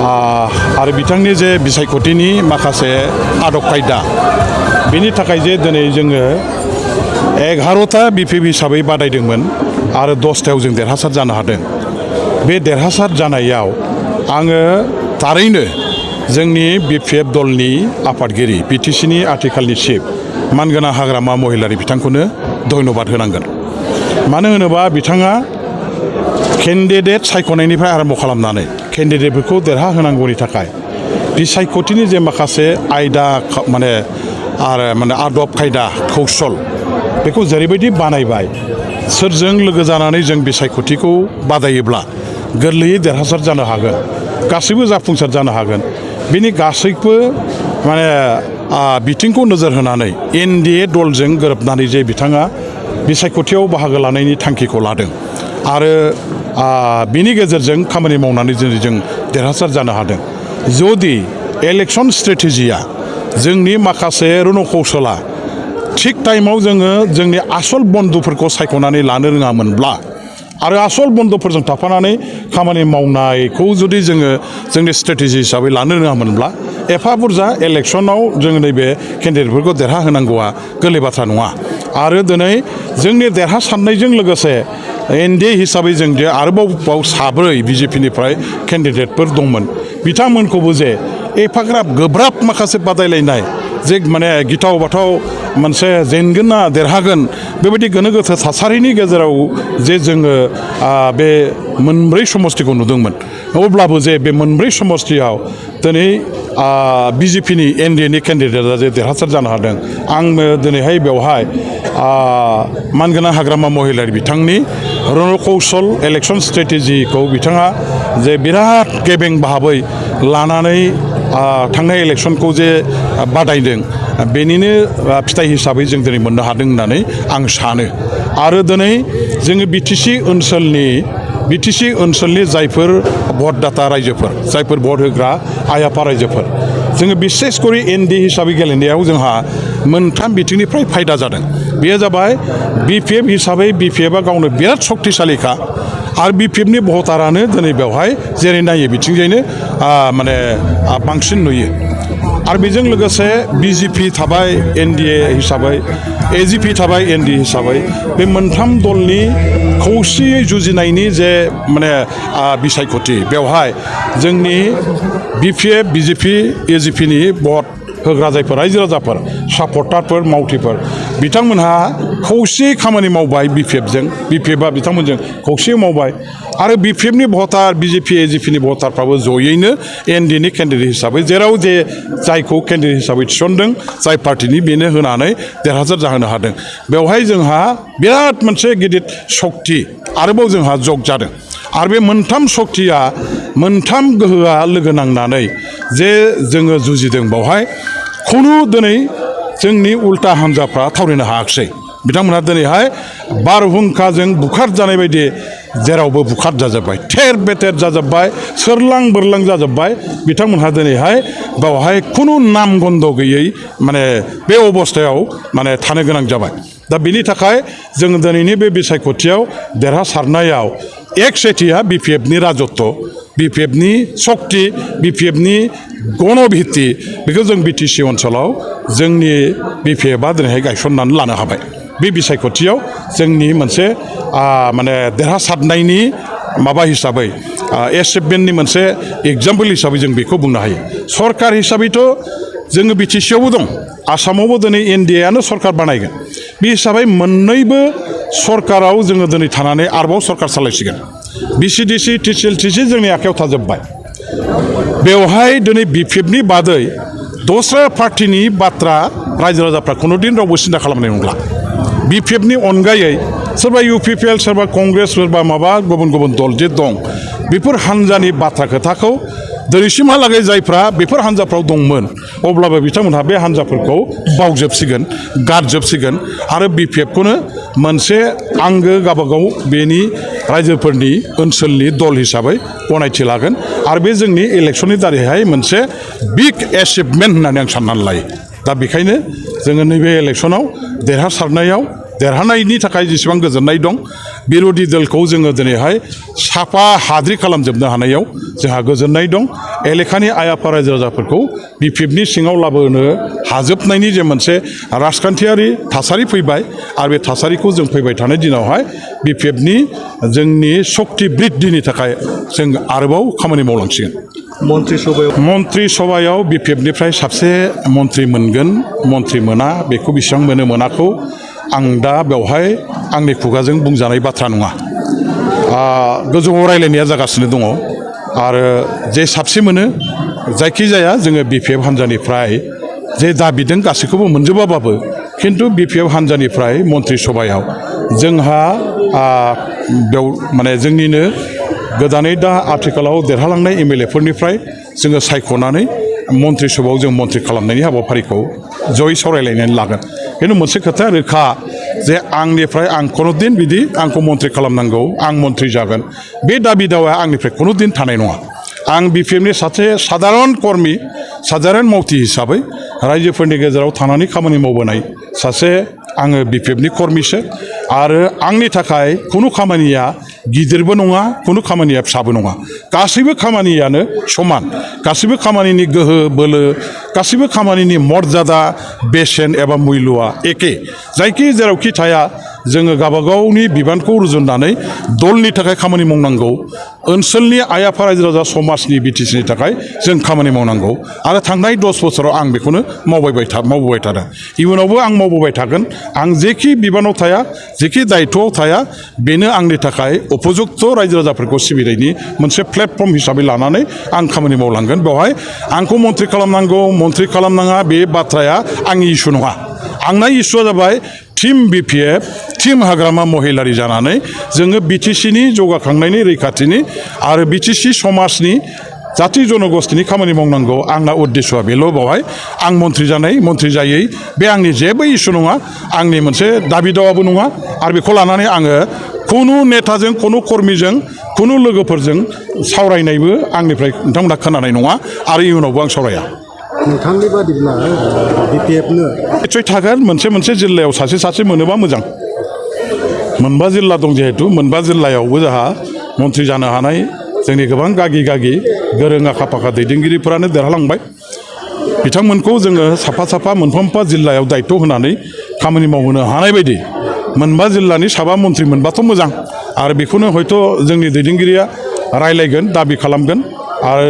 आरो बिथांनि जे बिसायख'थिनि माखासे आदब खायदा बेनि थाखाय जे दिनै जोङो 11टा बिपिएफ हिसाबै बादायदोंमोन आरो 10टायाव जों देरहासार जानो हादों। बे देरहासार जानायाव आङो थारैनो जोंनि बिपिएफ दलनि आफादगिरि बिटिसिनि आथिखालनि चिफ मानगोनां हाग्रामा महिलारि बिथांखौनो धन्यबाद होनांगोन। मानो होनोबा बिथाङा केन्डिडेट सायख'नायनिफ्राय आरम्भ खालामनानै केन्डिडेटफोरखौ देरहाहोनांगौनि थाखाय बिसायख'थिनि जे माखासे आयदा माने आदब खायदा कौशल बेखौ जेरैबायदि बानायबाय सोरजों लोगो जानानै जों बिसायख'थिखौ बादायोब्ला गोरलैयै देरहासार जानो हागोन, गासैबो जाफुंसार जानो हागोन। बिनि गासैबो बिथिंखौ नोजोर होनानै एनडिए दलजों गोरोबनानै जे बिथाङा बिसायख'थियाव बाहागो लानायनि थांखिखौ लादों आरो बिनि गेजेरजों खामानि मावनानै जों देरहासार जानो हादों। जुदि इलेक्शन स्ट्रेटेजिया जोंनि माखासे रणकौशला थिग टाइमाव जोङो जोंनि आसल बन्धुफोरखौ सायख'नानै लानो रोङामोनब्ला आरो आसल बन्धुफोरजों थाफानानै खामानि मावनायखौ जुदि जोङो जोंनि स्ट्रेटेजि हिसाबै लानो रोङामोनब्ला एफा बुरजा इलेक्शनाव जोङो नैबे केन्डिडेटफोरखौ देरहाहोनांगौआ गोरलै बाथ्रा नङा। आरो दिनै जोंनि देरहासारनायजों लोगोसे एनडिए हिसाबै जों जे आरोबाव 7 बिजेपिनिफ्राय केन्डिडेटफोर दंमोन बिथांमोनखौबो जे एफाग्राब गोब्राब माखासे बादायलायनाय जे गिथाव बाथाव मोनसे जेनगोन ना देरहागोन बेबायदि गोनो गोथो थासारिनि गेजेराव जे जोङो बे मोनब्रै समष्टिखौ नुदोंमोन, अब्लाबो जे बे मोनब्रै समष्टियाव दिनै बिजेपिनि एनडिएनि केन्डिडेटआ जे देरहासार जानो हादों। आङो दिनैहाय बेवहाय मानगोनां हाग्रामा महिलारि बिथांनि रणकौशल इलेक्शन स्ट्रेटेजिखौ बिथाङा जे बिराद गेबें भाबै लानानै थांनाय इलेक्शनखौ जे बादायदों बेनिनो फिथाइ हिसाबै जों दिनै मोननो हादों होननानै आं सानो। आरो दिनै जोङो बिटिसि ओनसोलनि जायफोर भटदाता रायजोफोर जायफोर भट होग्रा आइ आफा रायजोफोर जोङो बिसेसकरि एनडिए हिसाबै गेलेनायाव जोंहा मोनथाम बिथिंनिफ्राय फायदा जादों। बेयो जाबाय बिपिएफ हिसाबै बिपिएफआ गावनो बिराद सक्तिशालिखा आरो बिपिएफनि भटारानो दिनै बेवहाय जेरै नायो बिथिंजायनो बांसिन नुयो। आरो बेजों लोगोसे बिजेपि थाबाय एनडिए हिसाबै, एजिपि थाबाय एनडिए हिसाबै बे मोनथाम दलनि खौसेयै जुजिनायनि जे बिसायख'थि बेवहाय जोंनि बिपिएफ बिजेपि एजिपिनि भट होग्रा जायफोर रायजो राजाफोर सापर्टारफोर मावथिफोर बिथांमोनहा खौसेयै खामानि मावबाय बिपिएफआ बिथांमोनजों खौसेयै मावबाय आरो बिपिएफनि भटार बिजेपि एजिपिनि भटारफ्राबो जयैनो एनडिएनि केन्डिडेट हिसाबै जेराव जे जायखौ केन्डिडेट हिसाबै थिसनदों जाय पार्टिनि बेनो होनानै देरहासार जाहोनो हादों। बेवहाय जोंहा बिराद मोनसे गिदिर सक्ति आरोबाव जोंहा जग जादों। आरो बे मोनथाम सक्तिया मोनथाम गोहोआ लोगो नांनानै जे जोङो जुजिदों बेवहाय खुनु दिनै जोंनि उल्टा हान्जाफ्रा थावरिनो हायाखिसै। बिथांमोनहा दिनैहाय बारहुंखाजों बुखार जानाय बायदि जेरावबो बुखार जाजोब्बाय, थेर बेथेर जाजोब्बाय, सोरलां बोरलां जाजोब्बाय। बिथांमोनहा दिनैहाय बेवहाय खुनु नाम गन्ध गैयै बे अबस्थायाव थानो गोनां जाबाय। दा बिनि थाखाय जों दिनैनि बे बिसायख'थियाव देरहासारनायाव एक सेथिया बिपिएफनि राजत्व, बिपिएफनि सक्ति, बिपिएफनि गणभित्ति बेखौ जों बिटिसि ओनसोलाव जोंनि बिपिएफआ दिनैहाय गायसननानै लानो हाबाय। बे बिसायख'थियाव जोंनि मोनसे देरहासारनायनि हिसाबै एचिभमेन्टनि मोनसे एग्जाम्पोल हिसाबै जों बेखौ बुंनो हायो। सरकार हिसाबैथ' जोङो बिटिसियावबो दं, आसामावबो दिनै एनडिएआनो सरकार बानायगोन। बे हिसाबै मोननैबो सरकाराव जोङो दिनै थानानै आरोबाव सरकार सालायसिगोन। बिसिडिसि टिसिएलटिसि जोंनि आखायाव थाजोब्बाय। बेवहाय दिनै बिपिएफनि बादै दस्रा पार्टिनि बाथ्रा रायजो राजाफ्रा खुनुदिन रावबो सिन्था खालामनाय नंला। बिपिएफनि अनगायै सोरबा इउपिपिएल सोरबा कंग्रेस सोरबा गुबुन गुबुन दल जे दं बेफोर हान्जानि बाथ्रा खोथाखौ दिनैसिमहालागै जायफ्रा बेफोर हान्जाफ्राव दंमोन अब्लाबो बिथांमोनहा बे हान्जाफोरखौ बावजोबसिगोन, गारजोबसिगोन आरो बिपिएफखौनो मोनसे आंगो गावबागाव बेनि रायजोफोरनि ओनसोलनि दल हिसाबै गनायथि लागोन। आरो बे जोंनि इलेक्शननि दारैहाय मोनसे बिग एचिभमेन्ट होननानै आं साननानै लायो। दा बेखायनो जोङो नैबे इलेक्शनाव देरहासारनायाव देरहानायनि थाखाय जेसेबां गोजोननाय दं बिरोधि दलखौ जोङो दिनैहाय साफा हाद्रि खालामजोबनो हानायाव जोंहा गोजोननाय दं एलेखानि आइ आफा रायजो राजाफोरखौ बिपिएफनि सिङाव लाबोनो हाजोबनायनि जे मोनसे राजखान्थियारि थासारि फैबाय आरो बे थासारिखौ जों फैबाय थानाय दिनावहाय बिपिएफनि जोंनि सक्ति बृद्धिनि थाखाय जों आरोबाव खामानि मावलांसिगोन मन्त्रि सभायाव बिपिएफनिफ्राय साबसे मन्त्रि मोनगोन मन्त्रि मोना बेखौ बेसेबां मोनो मोनाखौ आं दा बेवहाय आंनि खुगाजों बुंजानाय बाथ्रा नङा गोजौआव रायलायनाया जागासिनो दङ आरो जे साबसे मोनो जायखिजाया जोङो बिपिएफ हान्जानिफ्राय जे दाबिदों गासैखौबो मोनजोबाबाबो खिन्थु बिपिएफ हान्जानिफ्राय मन्त्रि सभायाव जोंहा बेयाव माने जोंनिनो गोदानै दा आथिखालाव देरहालांनाय एमएलएफोरनिफ्राय जोङो सायख'नानै मन्त्रि सभायाव जों मन्त्रि खालामनायनि हाबाफारिखौ जयै सावरायलायनानै लागोन खिन्थु मोनसे खोथाया रोखा जे आंनिफ्राय आं खुनुदिन बिदि आंखौ मन्त्रि खालामनांगौ आं मन्त्रि जागोन बे दाबि दावाया आंनिफ्राय खुनुदिन थानाय नङा आं बिपिएफनि सासे साधारन कर्मि साधारन मावथि हिसाबै रायजोफोरनि गेजेराव थानानै खामानि मावबोनाय सासे आङो बिपिएफनि कर्मिसो आरो आंनि थाखाय खुनु खामानिया गिदिरबो नङा खुनु खामानिया फिसाबो नङा गासैबो खामानियानो समान गासैबो खामानिनि गोहो बोलो गासैबो खामानिनि मर्यादा बेसेन एबा मुल्यआ एखे जायखि जेरावखि थाया जोङो गावबागावनि बिबानखौ रुजुननानै दलनि थाखाय खामानि मावनांगौ ओनसोलनि आइ आफा रायजो राजा समाजनि बिटिसिनि थाखाय जों खामानि मावनांगौ आरो थांनाय 10 बोसोराव आं बेखौनो मावबोबाय थादों इयुनावबो आं मावबोबाय थागोन आं जेखि बिबानाव थाया जेखि दायित्वआव थाया बेनो आंनि थाखाय उपयुक्त रायजो राजाफोरखौ सिबिनायनि मोनसे प्लेटफर्म हिसाबै लानानै आं खामानि मावलांगोन बेवहाय आंखौ मन्त्रि खालामनांगौ मन्त्रि खालामनाङा बे बाथ्राया आंनि इस्यु नङा आंना इस्युआ जाबाय टीम बिपिएफ टीम हाग्रामा महिलारि जानानै जोङो बिटिसिनि जौगाखांनायनि रैखाथिनि आरो बिटिसि समाजनि जाति जनगोष्ठीनि खामानि मावनांगौ आंना उद्देश्यआ बेल' बावहाय आं मन्त्रि जानाय मन्त्रि जायै बे आंनि जेबो इस्यु नङा आंनि मोनसे दाबि दावाबो नङा आरो बेखौ लानानै आङो खुनु नेताजों खुनु कर्मिजों खुनु लोगोफोरजों सावरायनायबो आंनिफ्राय नोंथांमोनहा खोनानाय नङा आरो इयुनावबो आं सावराया नोंथांनि बादिब्ला बिपिएफनो निश्चय थागोन मोनसे जिल्लायाव सासे मोनोबा मोजां मोनबा जिल्ला दं जिहेतु मोनबा जिल्लायावबो जोंहा मन्त्रि जानो हानाय जोंनि गोबां गागि गोरों आखा फाखा दैदेनगिरिफोरानो देरहालांबाय बिथांमोनखौ जोङो साफा मोनफ्रोमबा जिल्लायाव दायित्व होनानै खामानि मावहोनो हानाय बायदि मोनबा जिल्लानि साबा मन्त्रि मोनबाथ' मोजां आरो बेखौनो हयथ' जोंनि दैदेनगिरिया रायलायगोन दाबि खालामगोन आरो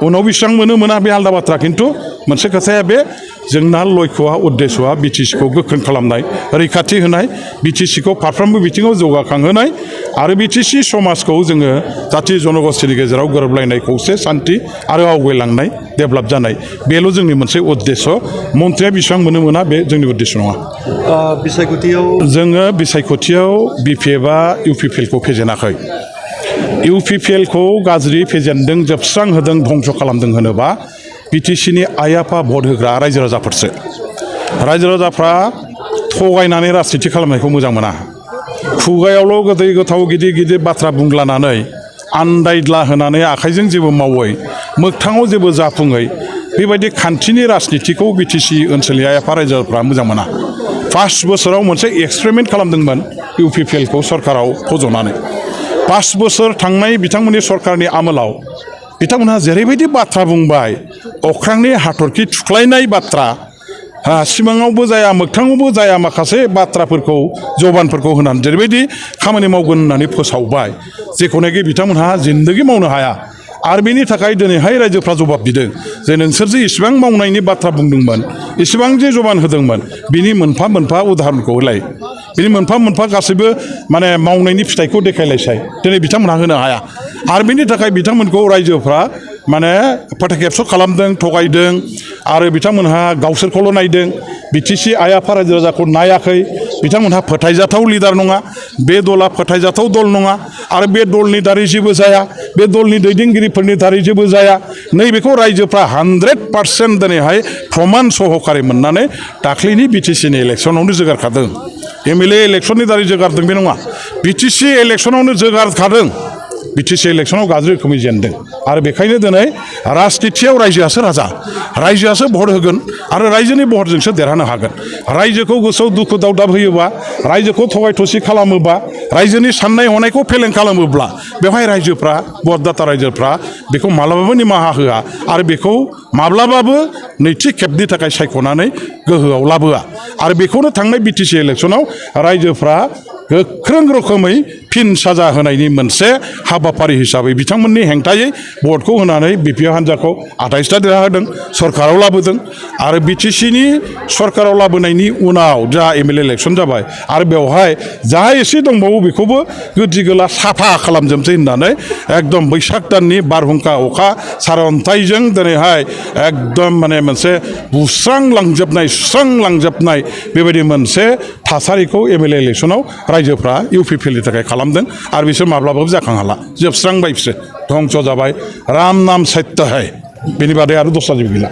उनाव बेसेबां मोना बे आलादा बाथ्रा खिन्थु मोनसे खोथाया बे जोंना लक्ष्यआ उद्देश्यआ बिटिसिखौ गोख्रों खालामनाय रैखाथि होनाय बिटिसिखौ फारफ्रोमबो बिथिङाव जौगाखांहोनाय आरो बिटिसि समाजखौ जोङो जाति जनगोष्ठीनि गेजेराव गोरोबलायनाय खौसे सान्थि आरो आवगायलांनाय डेभेलप जानाय बेल' जोंनि मोनसे उद्देश्य मन्थ्रिया बेसेबां मोना बे जोंनि उद्देश्य नङा जोङो बिसायख'थियाव बिपिएफआ इउपिपिएलखौ फेजेनाखै इउपिपिएलखौ गाज्रि फेजेनदों जोबस्रांहोदों धंस खालामदों होनोबा बिटिसिनि आइ आफा भट होग्रा रायजो राजाफोरसो रायजो राजाफ्रा थगायनानै राजनिथि खालामनायखौ मोजां मोना खुगायावल' गोदै गोथाव गिदिर बाथ्रा बुंलानानै आन्दायद्ला होनानै आखाइजों जेबो मावै मोगथाङाव जेबो जाफुङै बेबायदि खान्थिनि राजनिथिखौ बिटिसि ओनसोलनि आइ आफा रायजो राजाफ्रा मोजां मोना 5 बोसोराव मोनसे एक्सपेरिमेन्ट खालामदोंमोन इउपिपिएलखौ सरकाराव फज'नानै 5 बोसोर थांनाय बिथांमोननि सरकारनि आमोलाव बिथांमोनहा जेरैबायदि बाथ्रा बुंबाय अख्रांनि हाथरखि थुख्लायनाय बाथ्रा सिमाङावबो जाया मोगथाङावबो जाया माखासे बाथ्राफोरखौ जबानफोरखौ होनानै जेरैबायदि खामानि मावगोन होननानै फोसावबाय जेखौनाखि बिथांमोनहा जिन्दगि मावनो हाया आरो बेनि थाखाय दिनैहाय रायजोफ्रा जबाब बिदों जे नोंसोर जे इसिबां मावनायनि बाथ्रा बुंदोंमोन इसिबां जे जबान होदोंमोन बिनि मोनफा उदाहरणखौ होलाय बिनि मोनफा गासैबो माने मावनायनि फिथाइखौ देखायलायसाय दिनै बिथांमोनहा होनो हाया आरो बेनि थाखाय बिथांमोनखौ रायजोफ्रा माने फोथायखेबस' खालामदों थगायदों आरो बिथांमोनहा गावसोरखौल' नायदों बिटिसि आइ आफा रायजो राजाखौ नायाखै बिथांमोनहा फोथायजाथाव लिडार नङा बे दला फोथायजाथाव दल नङा आरो बे दलनि दारै जेबो जाया बे दलनि दैदेनगिरिफोरनि दारै जेबो जाया नैबेखौ रायजोफ्रा 100% दिनैहाय प्रमान सहकारि मोननानै दाख्लैनि बिटिसिनि इलेक्सनावनो जोगारखादों एमएलए इलेक्सननि दारै जोगारदों बे नङा बिटिसि इलेक्सनावनो जोगारखादों बिटिसि इलेक्सनाव गाज्रि रोखोमै जेनदों आरो बेखायनो दिनै राजनिथियाव रायजोआसो राजा रायजोआसो भट होगोन आरो रायजोनि भटजोंसो देरहानो हागोन रायजोखौ गोसोआव दुखु दावदाब होयोबा रायजोखौ थगाय थसि खालामोबा रायजोनि साननाय हनायखौ फेलें खालामोब्ला बेवहाय रायजोफ्रा भटदाता रायजोफ्रा बेखौ माब्लाबाबो निमाहा होआ आरो बेखौ माब्लाबाबो नैथि खेबनि थाखाय सायख'नानै गोहोआव लाबोआ आरो बेखौनो थांनाय बिटिसि इलेक्सनाव रायजोफ्रा गोख्रों रोखोमै फिन साजा होनायनि मोनसे हाबाफारि हिसाबै बिथांमोननि हेंथायै भटखौ होनानै बिपिएफ हान्जाखौ 28टा देरहाहोदों सरकाराव लाबोदों आरो बिटिसिनि सरकाराव लाबोनायनि उनाव जा एमएलए इलेक्सन जाबाय आरो बेवहाय जा एसे दंबावो बेखौबो गोदि गोला साफा खालामजोबसै होननानै एकदम बैसाग दाननि बारहुंखा अखा सारअन्थाइजों दिनैहाय एकदम माने मोनसे बुस्रांलांजोबनाय सुस्रांलांजोबनाय बेबायदि मोनसे थासारिखौ एमएलए इलेक्सनाव रायजोफ्रा इउपिपिएलनि थाखाय खालामदों आरो बिसोर माब्लाबाबो जाखां हाला जोबस्रांबाय बिसोर धंस' जाबाय राम नाम सत्य है बेनि बादै आरो दस्रा जेबो गैला